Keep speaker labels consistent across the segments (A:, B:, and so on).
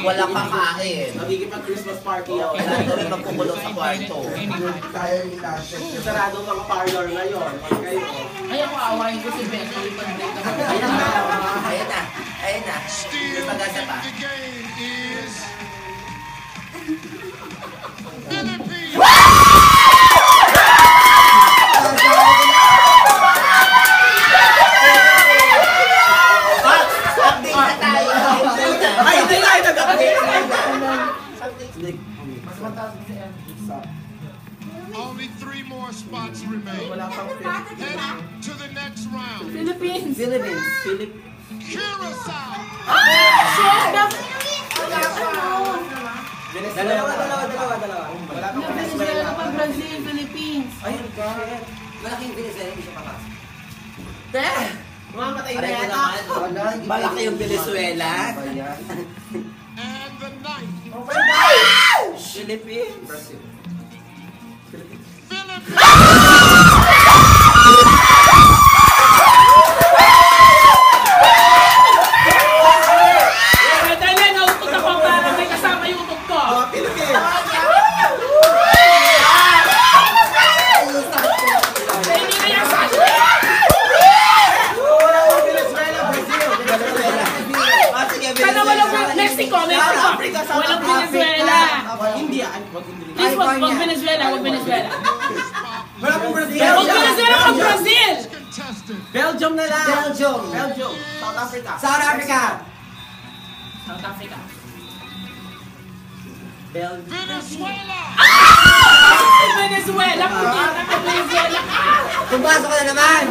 A: Walang kakain.
B: Magiging-Christmas party ako.
A: Kailangan kami magkukulong sa kwarto.
C: Kaya yung natin.
B: Sarado mga parlor ngayon.
D: Ay, ako awayin ko si Beto. Ipag-break ako.
A: Ayan na. Ayan na. Ayan na. May pag-asa pa.
E: Only 3 more spots remain. Heading to the next round.
D: Philippines.
E: Curacao.
B: Dalawa.
D: Wala Venezuela pa, Brazil, Philippines.
A: Ayun, shit. Malaking Venezuela, hindi siya papasok.
B: Mamatay na
A: Aray ko
B: yata.
A: naman. Malaki yung Venezuela.
E: And the 9th.
A: Philippines. Brazil.
E: Philippines.
D: Dali, nautot ako para may kasama yung utot ko. Hindi na yan sa akin. Sana walang Mexico. Walang Venezuela.
B: India.
D: Please, wag Venezuela.
B: Wala pong Brazil.
D: Wag Venezuela, wag Brazil.
E: Contestant.
B: Belgium na lang.
A: Belgium.
B: South Africa.
A: South Africa.
D: South Africa.
E: Venezuela.
D: Venezuela, punyeta ka Venezuela ka!
A: Pumasok ka na naman.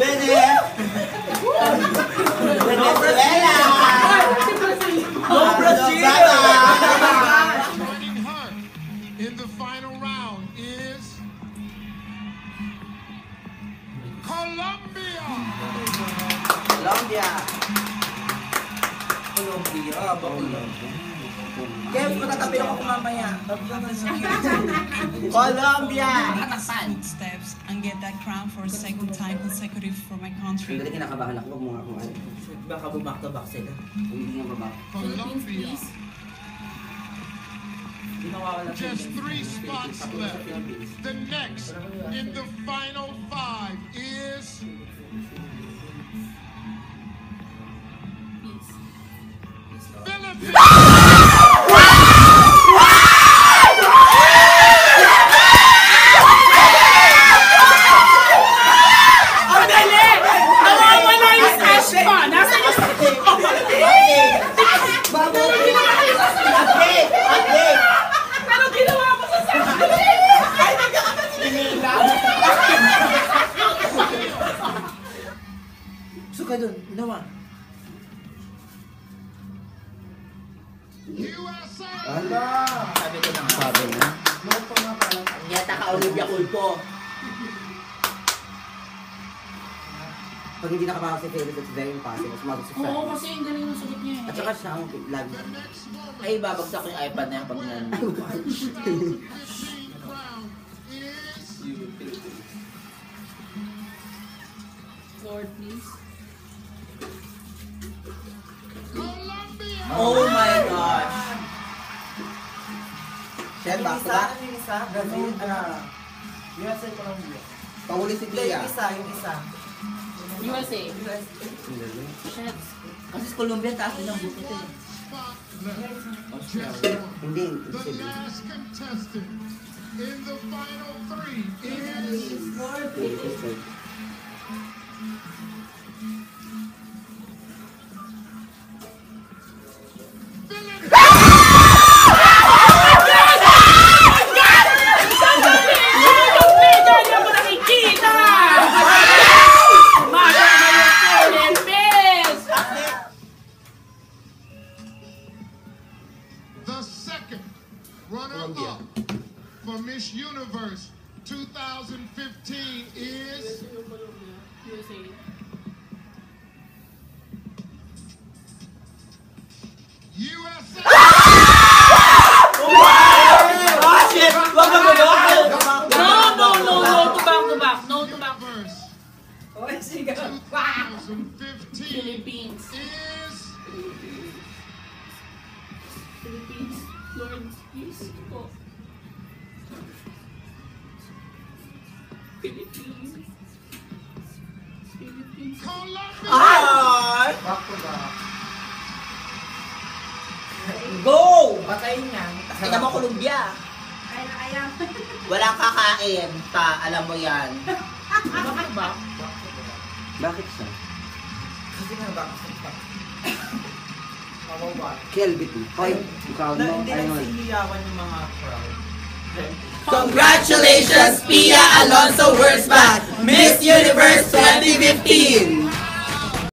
A: Venezuela.
B: No Brazil.
E: Joining her in the final round is Colombia.
A: Kev, matatabi ako mamaya.
B: Colombia.
F: Footsteps and get that crown for a second time consecutive for my country.
A: Hindi kinakabahan ako. Huwag mo nga kung ano.
B: Baka bumak to back sila.
A: Hindi nga babak.
D: Philippines,
E: Colombia.
D: please.
B: Di mawawala sila.
E: Just 3 spots left. The next in the final 5 is Philippines.
D: Nawawala yung stash ko! Nasaan yung stash ko? Ano ginawa mo sa stash ko?
A: Suka dun. Ginawa.
E: USA.
A: Sabi ko na nga. Sabi na. Nyata ka Olivia Culpo. Pag hindi nakapasok si Philip, it's very impossible. Sumagot si Fran.
D: Oo, kasi yung galing yung sagot niya
A: At saka siya ang lagi.
B: Ay, babagsak yung iPad na yan pag nan.
E: 2015 round is
D: Lord, please.
E: Colombia.
B: Oh my gosh.
A: Shen, back to back.
C: Brazil, USA, Colombia.
A: Pahuli si Tia.
D: USA. Shit.
B: Kasi sa Colombia, taas din ang buto eh.
E: Spot left. Just
A: Hindi.
E: the last contestant in the final 3 is the second runner-up for Miss Universe 2015 is
D: USA.
E: USA.
B: Shit! Wag ka
D: No to back to back. No to back.
E: Universe 2015 team
D: Philippines.
E: is
D: Philippines. Lord, please po. Philippines. Philippines.
E: Colombia.
B: Ay!
C: Back to back.
B: Go!
C: Patayin yan.
B: Tingnan mo, Columbia.
A: Ay, ayaw.
B: Walang kakain pa, alam mo yan.
D: Bakit ba?
G: Bakit siya?
C: Kasi nga back to back. Pababa.
G: KLBT. Hoy, ikaw mo.
C: Hindi
G: Ayun.
C: nagsisiyawan yung mga crowd.
B: Congratulations, Pia Alonso Wurzbach, Miss Universe 2015!